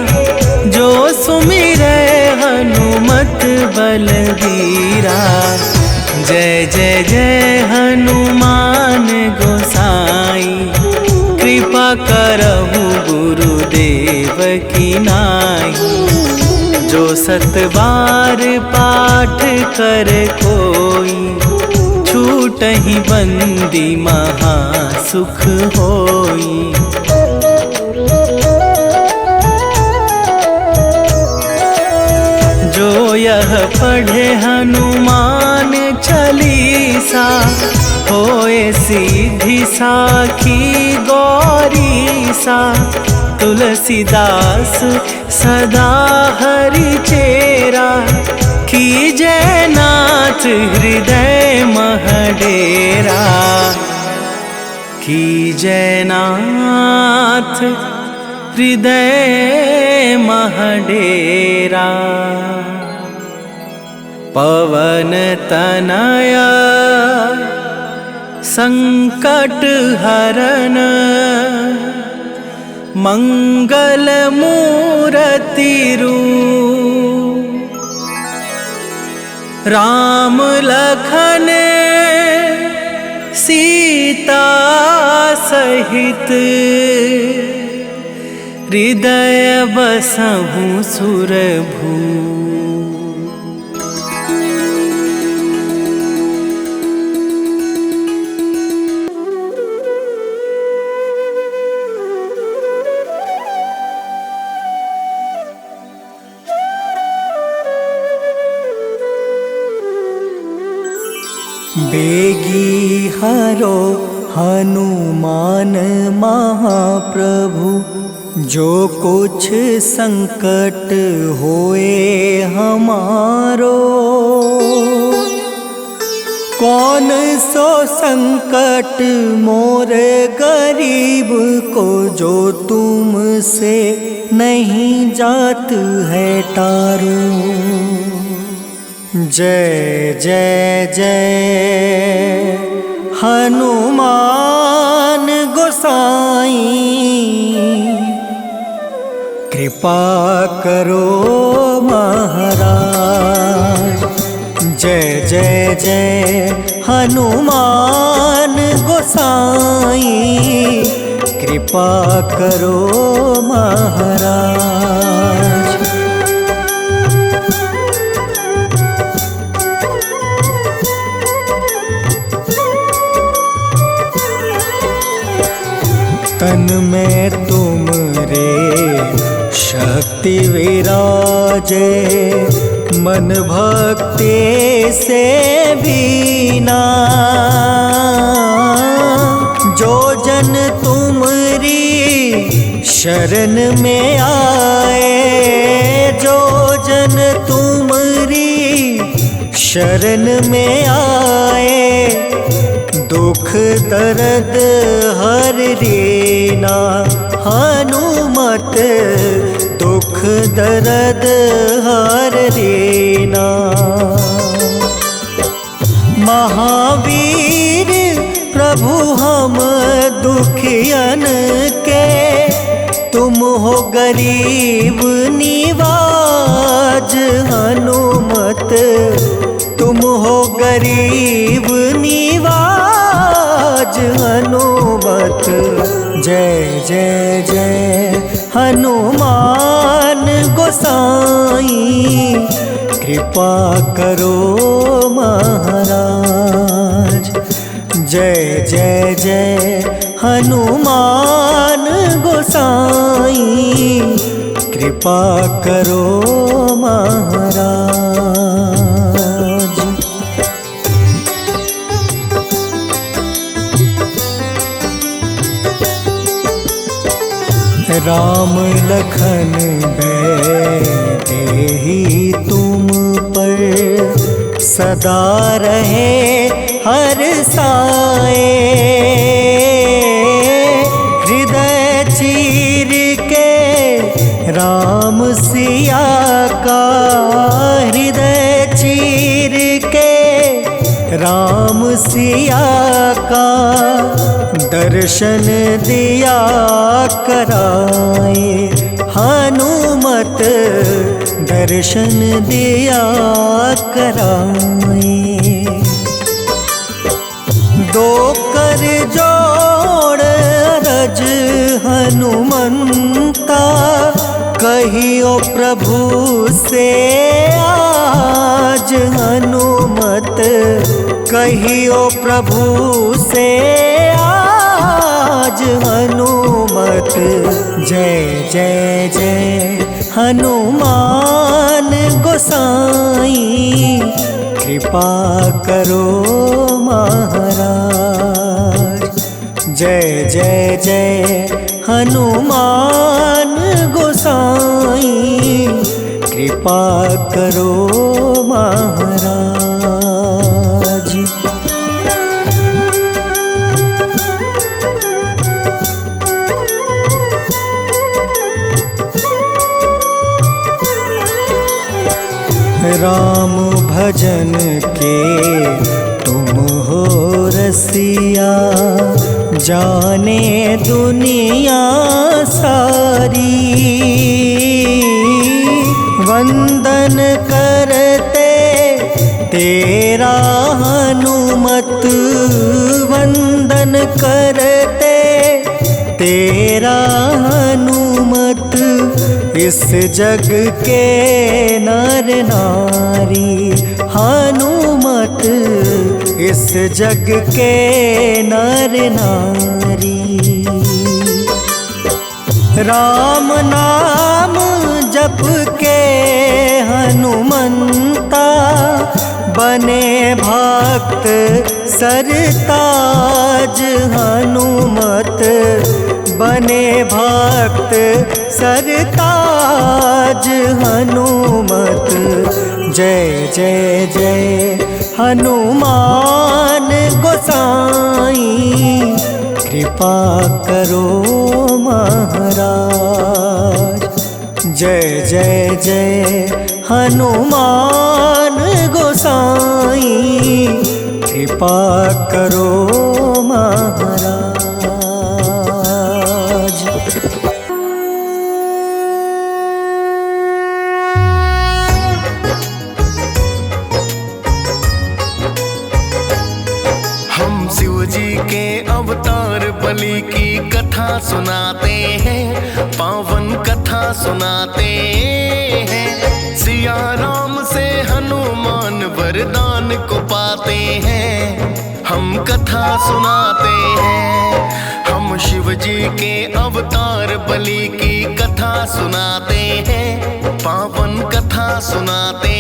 जो सुमिरै हनुमत बलबीरा। जय जय जय हनुमान गोसाई, कृपा करहु गुरुदेव की नाई। जो सत बार पाठ कर कोई, छूटहि बंदी महा सुख होई। यह पढ़े हनुमान चालीसा, होए सीधी साखी गौरी सा। तुलसीदास सदा हरि चेरा, कीजय नाथ हृदय मह डेरा। कीजय नाथ हृदय मह डेरा। पवन तनया संकट हरन, मंगल मूरति रूप। राम लखन सीता सहित, हृदय बसहु सुरभू। बेगी हरो हनुमान महाप्रभु, जो कुछ संकट होए हमारो। कौन सो संकट मोर गरीब को, जो तुमसे नहीं जात है टारो। जय जय जय हनुमान गोसाई, कृपा करो महाराज। जय जय जय हनुमान गोसाई, कृपा करो महाराज। तन में तुम रे शक्ति विराजे, मन भक्ति से बीना। जो जन तुमरी शरण में आए, जो जन तुमरी शरण में आए, दुख दर्द हर लेना। हनुमत दुख दर्द हर लेना। महावीर प्रभु हम दुखियन के, तुम हो गरीब निवाज। हनुमत तुम हो गरीब निवाज। हनुमत जय जय जय हनुमान गोसाई, कृपा करो महाराज। जय जय जय हनुमान गोसाई, कृपा करो महाराज। राम लखन देहि तुम पर, सदा रहे हर साए। हृदय चीर के राम सिया का, हृदय चीर के राम सिया का, दर्शन दिया कराए। हनुमत दर्शन दिया कराए। दो कर जोड़ रज हनुमंता, कहियो प्रभु से आज। हनुमत कहियो प्रभु से आज। हनुमत जय जय जय हनुमान गोसाई कृपा करो महाराज। जय जय जय हनुमान गोसाई कृपा करो महाराज। राम भजन के तुम हो रसिया, जाने दुनिया सारी। वंदन करते तेरा हनुमत, वंदन करते तेरा हनुमत। इस जग के नर नारी हनुमत, इस जग के नर नारी। राम नाम जप के हनुमंता, बने भक्त सरताज हनुमत, बने भक्त सरताज हनुमत। जय जय जय हनुमान गोसाई कृपा करो महाराज। जय जय जय हनुमान गोसाई कृपा करो महाराज। अवतार बलि की कथा सुनाते हैं, पावन कथा सुनाते हैं। सिया राम से हनुमान वरदान को पाते हैं, हम कथा सुनाते हैं। हम शिव जी के अवतार बलि की कथा सुनाते हैं, पावन कथा सुनाते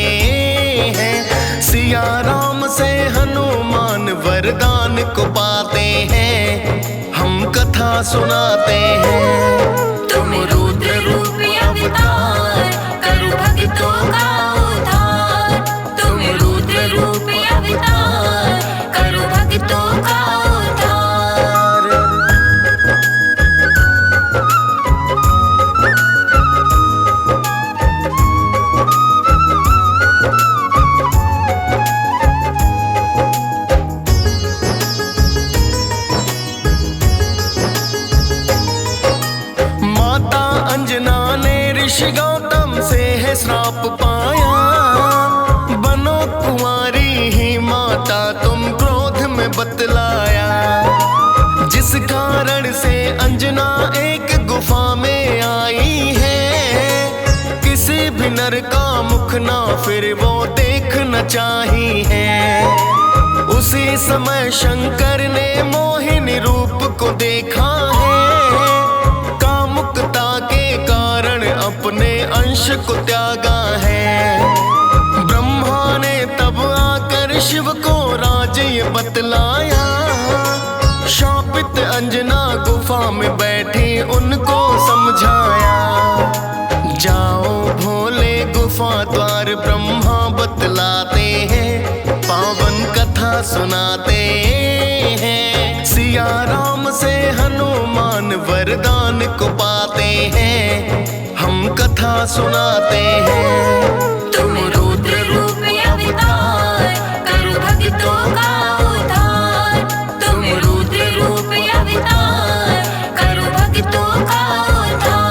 हैं। सिया राम से हनुमान वरदान को पाते हैं, हम कथा सुनाते हैं। तुम रुद्र रूप अवतार, करो भक्तों का उद्धार। तुम रुद्र रूप अवतार, करो भक्तों का उद्धार। अंजना ने ऋषि गौतम से है श्राप पाया, बनो कुंवारी ही माता तुम क्रोध में बतलाया। जिस कारण से अंजना एक गुफा में आई है, किसी भी नर का मुख ना फिर वो देखना चाही है। उसी समय शंकर ने मोहिनी रूप को देखा है, अपने अंश को त्यागा है। ब्रह्मा ने तब आकर शिव को राज ये बतलाया, शापित अंजना गुफा में बैठी उनको समझाया। जाओ भोले गुफा द्वार ब्रह्मा बतलाते हैं, पावन कथा सुनाते हैं। सिया राम से हनुमान वरदान को पाते हैं, हम कथा सुनाते हैं। तुम रुद्र रूप अवतार, करो भक्तों का उद्धार। तुम रुद्र रूप अवतार, करो भक्तों का उद्धार।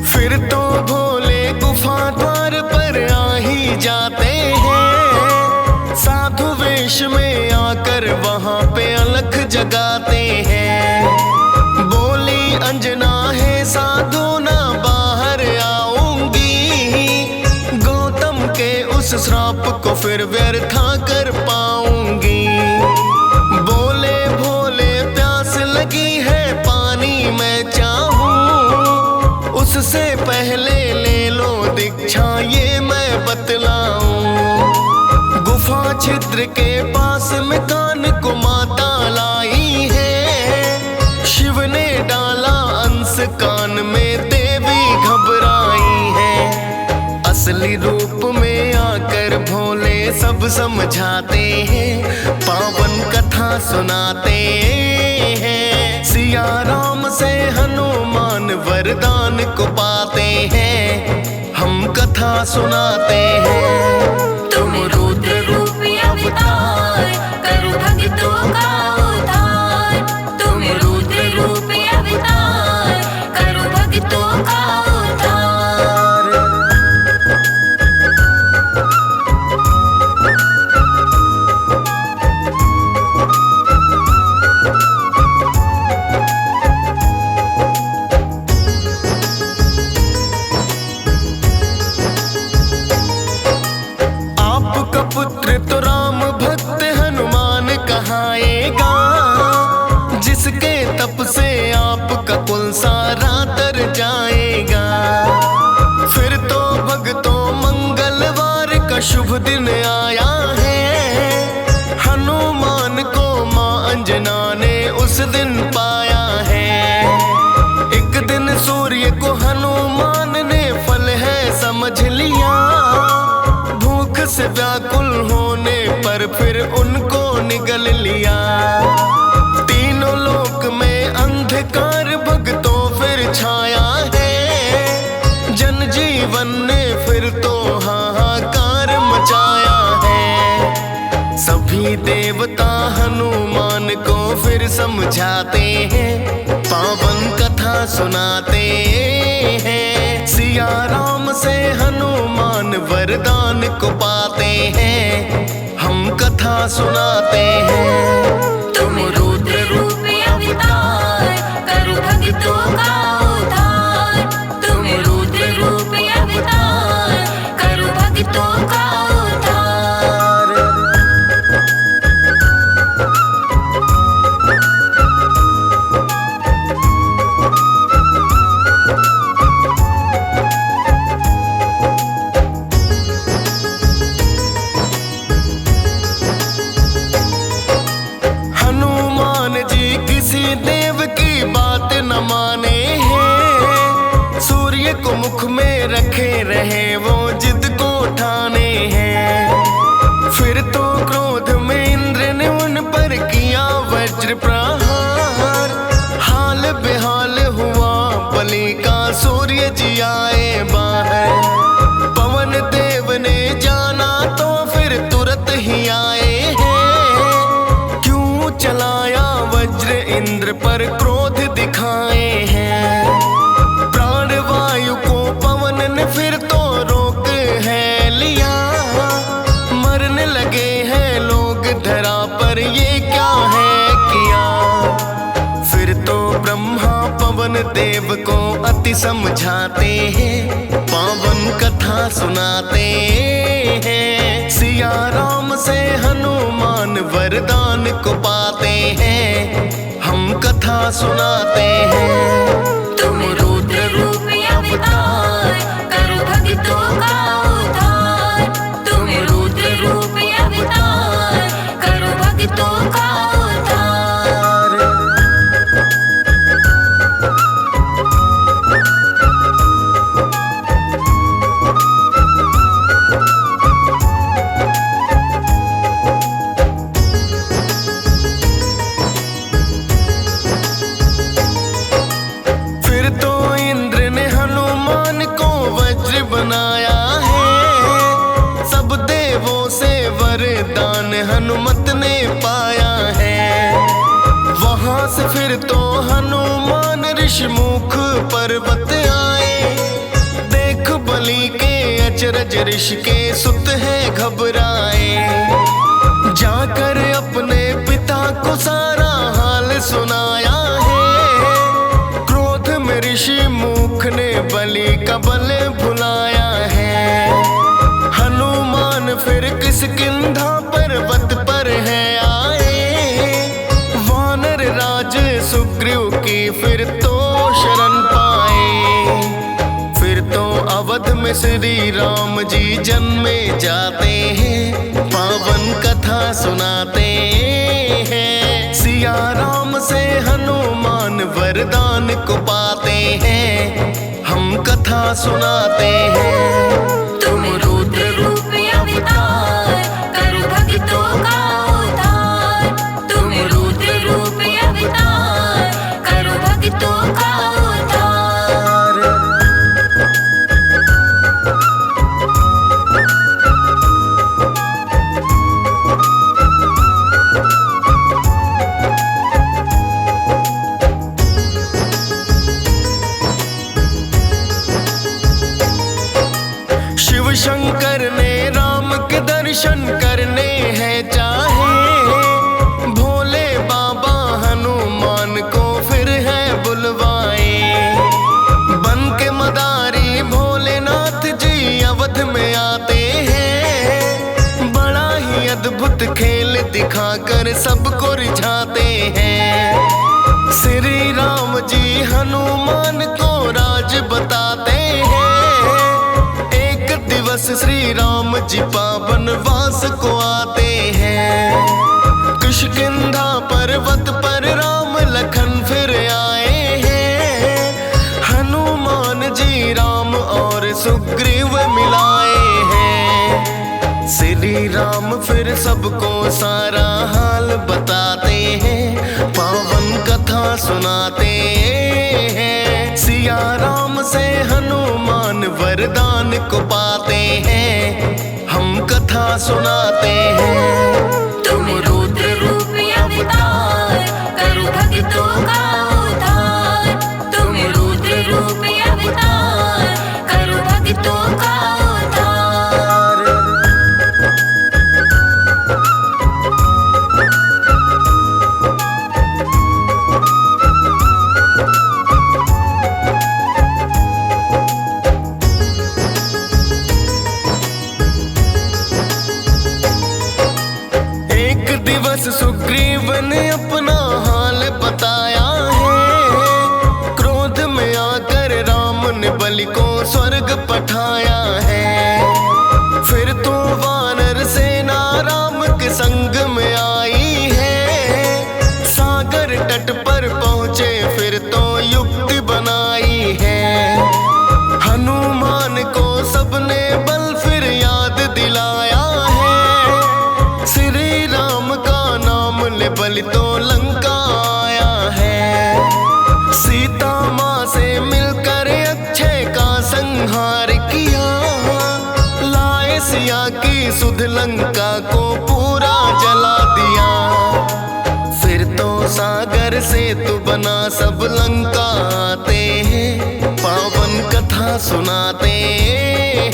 फिर तो भोले गुफा द्वार पर आ ही जाते हैं, साधु वेश में आकर वहां पे अलख जगाते हैं। बोली अंजना है साधु ना बाहर आऊंगी, गौतम के उस श्राप को फिर व्यर्था कर पाऊंगी। बोले भोले प्यास लगी है पानी मैं चाहूं, उससे पहले ले लो दीक्षा ये मैं बतलाऊं। गुफा छिद्र के पास में कान को माता लाई है, शिव ने डाला अंश कान में देवी घबराई है। असली रूप में आकर भोले सब समझाते हैं, पावन कथा सुनाते हैं। सिया राम से हनुमान वरदान को पाते हैं, हम कथा सुनाते हैं। तुम रुद्र रूपी अवतार करो भक्तों का उद्धार, तुम रुद्र रूपी अवतार करो भक्तों का उद्धार। आपका पुत्र तो राम भक्त हनुमान कहाएगा, जिसके तप से आपका कुल सारा तर जाएगा। फिर तो भक्तों मंगलवार का शुभ दिन आया है, हनुमान को मां अंजना ने उस दिन पाया है। एक दिन सूर्य को हनुमान ने फल है समझ लिया, भूख से व्याकुल होने पर फिर उनको निगल लिया। तीनों लोक में अंधकार भक्तों फिर छाया है, जनजीवन ने फिर तो हाहाकार मचाया है। सभी देवता हनुमान को फिर समझाते हैं, पावन कथा सुनाते हैं। सिया राम से हनुमान वरदान को पाते हैं, हम कथा सुनाते हैं। तुम रुद्र रूपी अवतार करो भक्तों का उद्धार, तुम रुद्र रूपी अवतार करो भक्तों का उद्धार। हनुमान जी किसी देव की बात न माने हैं, सूर्य को मुख में रखे रहे वो जिद को ठाने हैं। फिर तो क्रोध में इंद्र ने उन पर किया वज्र प्रहार, हाल बेहाल हुआ बलि का सूर्य जी आए बाहर। पवन देव ने जाना तो फिर तुरंत ही आए हैं, क्यों चलाया वज्र इंद्र पर क्रोध दिखाए हैं। प्राण वायु को पवन ने फिर तो रोक है लिया, मरने लगे हैं लोग धरा पर ये क्या है किया। फिर तो ब्रह्मा पवन देव को अति समझाते हैं, पावन कथा सुनाते हैं। सिया राम से हनुमान वरदान को पाते हैं, हम कथा सुनाते हैं। तुम रुद्र रूपी अवतार करो भक्तों का उद्धार, तुम रुद्र रूपी अवतार करो भक्तों का उद्धार। फिर तो इंद्र ने हनुमान को वज्र बनाया है, सब देवों से वरदान हनुमत ने पाया है। वहां से फिर तो हनुमान ऋषिमुख पर्वत आए, देख बलि के अचरज ऋषि के सुत है घबराए। जाकर अपने पिता को सारा हाल सुनाया है, क्रोध ऋषि मुख ने बलि का बल भुलाया है। हनुमान फिर किष्किंधा पर्वत पर है आए, वानर राज सुग्रीव की फिर तो शरण पाए। फिर तो अवध में श्री राम जी जन्मे जाते हैं, पावन कथा सुनाते हैं। सिया राम से हनुमान वरदान को पाते हैं, हम कथा सुनाते हैं। तुम रुद्र रूप अवतार, कर भक्तों का उद्धार। तुम रुद्र रूप अवतार, कर भक्तों का उद्धार। शिव शंकर ने राम के दर्शन करने हैं चाहे, भोले बाबा हनुमान को फिर है बुलवाए। बन के मदारी भोलेनाथ जी अवध में आते हैं, बड़ा ही अद्भुत खेल दिखाकर सबको रिझाते हैं। श्री राम जी हनुमान को राज बताते हैं, दिवस श्री राम जी पावन वास को आते हैं। किष्किंधा पर्वत पर राम लखन फिर आए हैं, हनुमान जी राम और सुग्रीव मिलाए हैं। श्री राम फिर सबको सारा हाल बताते हैं, पावन कथा सुनाते हैं। सिया राम से हनुमान वरदान को पाते हैं, हम कथा सुनाते हैं। तुम रुद्र रूप अवतार, कर भक्तों का उद्धार। तुम रुद्र रूप अवतार, कर भक्तों का उद्धार। सुग्रीव ने अपना हाल बताया है, क्रोध में आकर राम ने बलि को स्वर्ग पठाया है। फिर तो वानर सेना राम के संग में आई है, सागर तट पर पहुँचे फिर तो युक्ति बनाई है। हनुमान को सबने बल फिर याद दिलाया है, श्री राम का नाम ले बलि तो लंका आया है। सीता माँ से मिलकर अक्षय का संहार किया, लाए सिया की सुध लंका को पूरा जला दिया। फिर तो सागर से तू बना सब लंका आते हैं, पावन कथा सुनाते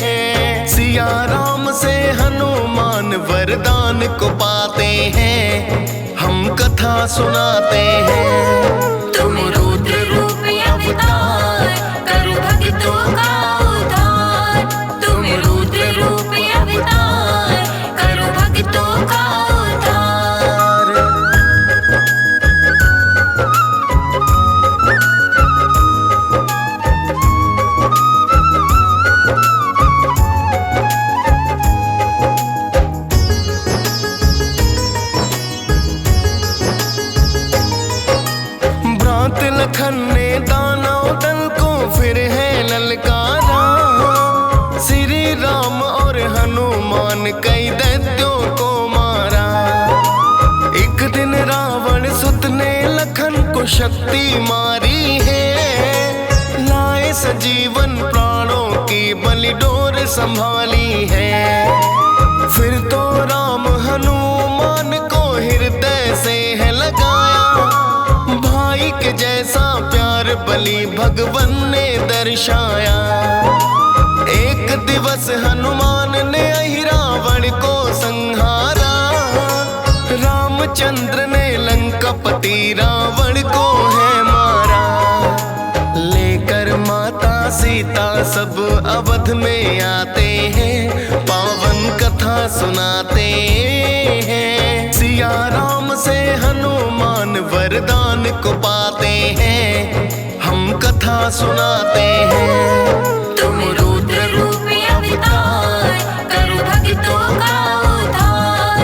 हैं। सिया राम से हनुमान वरदान को पाते हैं, हम कथा सुनाते हैं। तुम रुद्र रूप अवतार, कर भक्तों का उद्धार। तुम रुद्र रूप अवतार, कर भक्तों का उद्धार। लखन ने दानव दल को फिर है ललकारा, श्री राम और हनुमान कई दैत्यों को मारा। एक दिन रावण सुत ने लखन को शक्ति मारी है, लाए सजीवन प्राणों की बलि डोर संभाली है। फिर तो राम हनुमान को हृदय से है लगाया, भाई के जैसा प्यार बलि भगवन ने दर्शाया। एक दिवस हनुमान ने रावण को संहारा, रामचंद्र ने लंकापति रावण को है मारा। लेकर सीता सब अवध में आते हैं, पावन कथा सुनाते हैं। सिया राम से हनुमान वरदान को पाते हैं, हम कथा सुनाते हैं। तुम रुद्र रूप अवतार, करो भक्तों का उद्धार।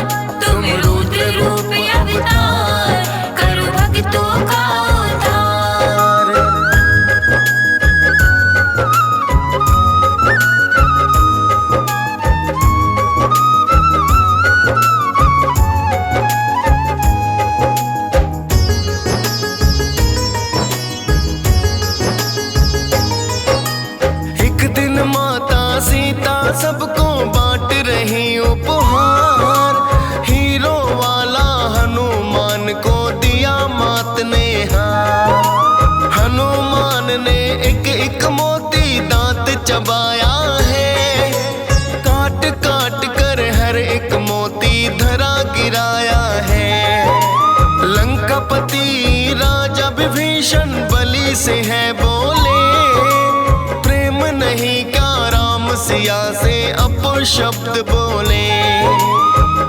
तुम रुद्र रूप अवतार, करो भक्तों का उद्धार। एक दिन माता सीता सबको बांट रही उपहार, हीरो वाला हनुमान को दिया मात ने हार। हनुमान ने एक एक मोती दांत चबाया है, काट काट कर हर एक मोती धरा गिराया है। लंकापति राजा विभीषण बलि से है बोले, प्रेम नहीं का राम सिया से अपशब्द बोले।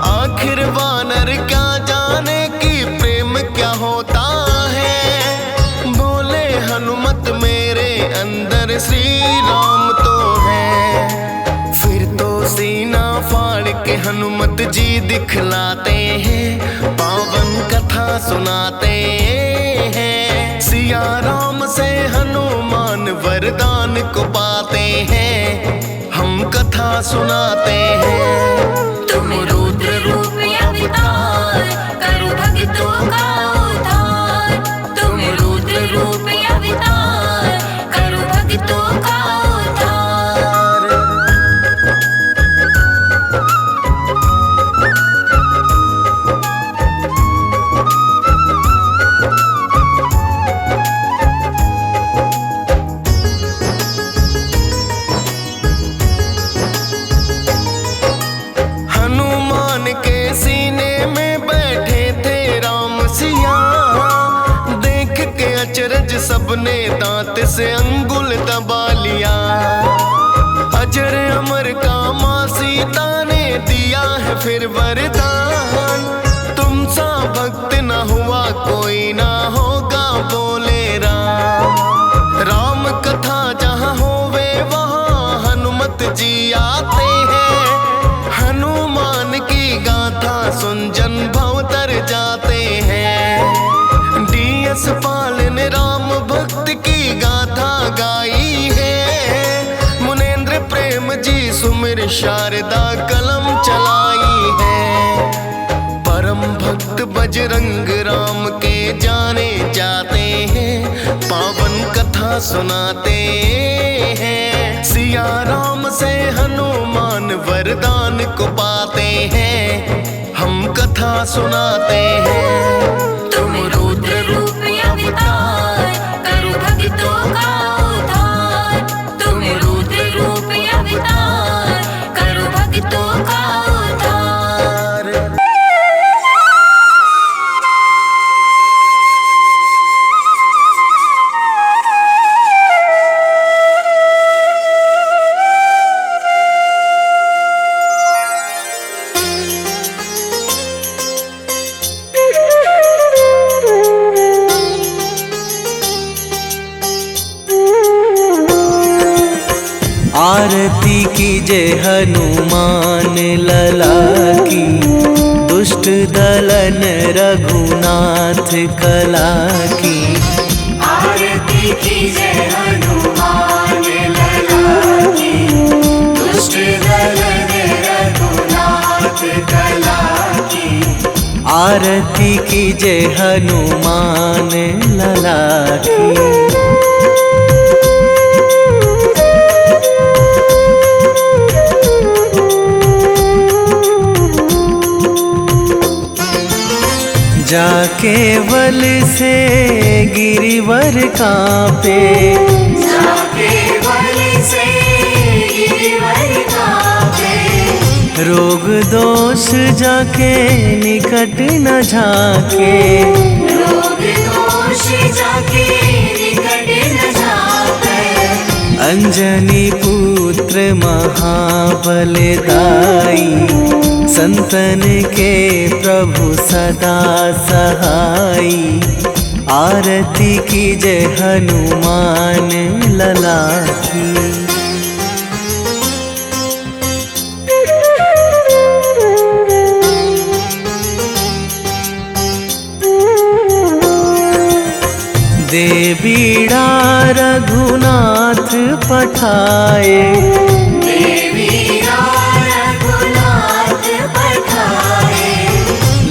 आखिर वानर क्या जाने कि प्रेम क्या होता है, बोले हनुमत मेरे अंदर श्री राम तो है। फिर तो सीना फाड़ के हनुमत जी दिखलाते हैं, पावन कथा सुनाते हैं। सिया राम से हनुमान वरदान को पाते हैं, हम कथा सुनाते हैं। तुम रुद्र रूप अवतार, करो भक्तों का उद्धार। तुम रुद्र रूप अवतार, करो भक्तों का उद्धार। हनुमान के सीने में बैठे थे राम सिया, देख के अचरज सबने दांत से अंगुल दबा लिया। अजर अमर का माँ सीता ने दिया है फिर वरदान, तुम सा भक्त न हुआ कोई ना होगा बोले राम। राम कथा जहाँ होवे वहाँ हनुमत जी आते हैं, हनुमान की गाथा सुन जन भव तर जाते हैं। डीएस पाल ने राम भक्त की गाथा गाई है, मुनेन्द्र प्रेम जी सुमिर शारदा कलम चलाई है। परम भक्त बजरंग राम के जाने जाते हैं, पावन कथा सुनाते हैं। सिया राम से हनुमान वरदान को पाते हैं, हम कथा सुनाते हैं। तुम रुद्र रूप अवतार, करो भक्तों का उद्धार। तुम रुद्र रूप अवतार, करो भक्तों का उद्धार। आरती कीजे हनुमान लला की, दुष्ट दलन रघुनाथ कला की। आरती कीजे हनुमान लला की, दुष्ट दलन रघुनाथ कला की। आरती कीजे हनुमान लला की। जाके बल से गिरिवर कांपे, जाके बल से गिरिवर कांपे। रोग दोष जाके निकट न झाके, रोग दोष जाके निकट न जाके। अंजनी पुत्र महाबलदाई, संतन के प्रभु सदा सहाई। आरती कीजय हनुमान लला की। देवीड़ा रघुनाथ पठाए,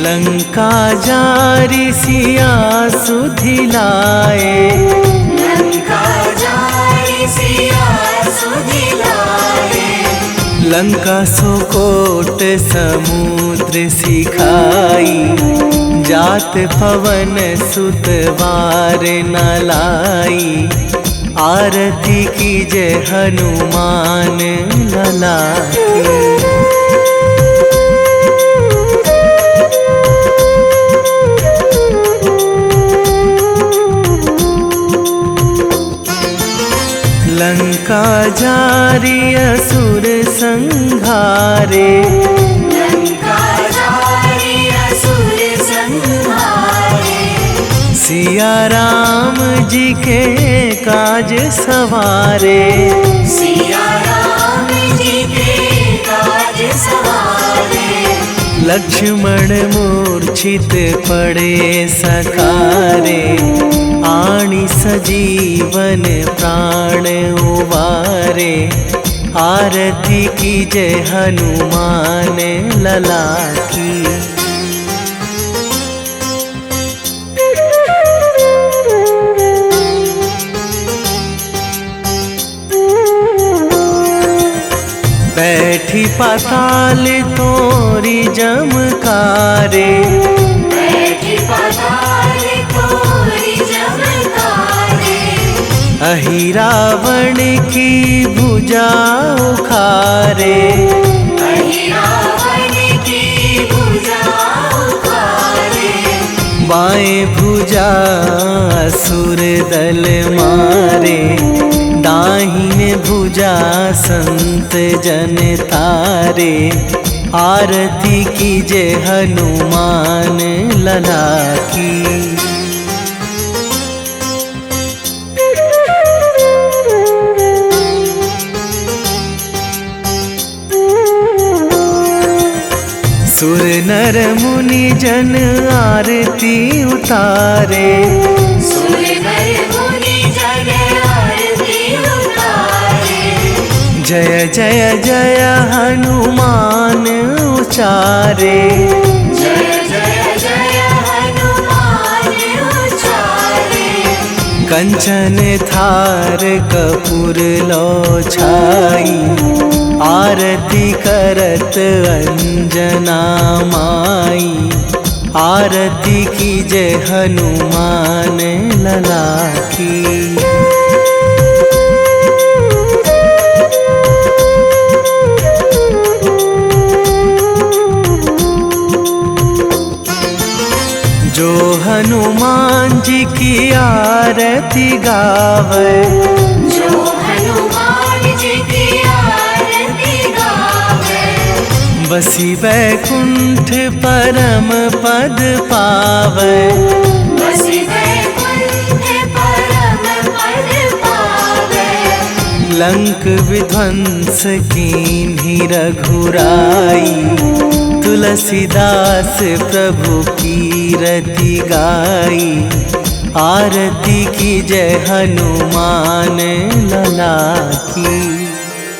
लंका जारी सिया सुधिलाए। लंका सुकोट समुद्र सिखाई, जात पवन सुत वार न लाई। आरती कीजय हनुमान लला की। लंका जारी असुर संहारे, सिया राम जी के काज सवारे। लक्ष्मण मूर्छित पड़े सकारे, आणी सजीवन प्राण उबारे। आरती कीजय हनुमान लला की। बैठी पाताल तोरी जमकारे, अहि रावण की भुजा उखारे। बाएं भुजा असुर दल मारे, दाहिने भुजा संत जन तारे। आरती कीजय हनुमान लला की। सुर नर मुनि जन आरती उतारे, जय जय जय हनुमान उचारे। कंचन थार कपूर लो छाई, आरती करत अंजना माई। आरती कीजय हनुमान लला की। जो हनुमान जी की आरती गावे, बसी बैकुंठ परम पद पावे। लंक विध्वंस कीन्ही रघुराई, तुलसीदास प्रभु कीरति गाई। आरती कीजय हनुमान लला की।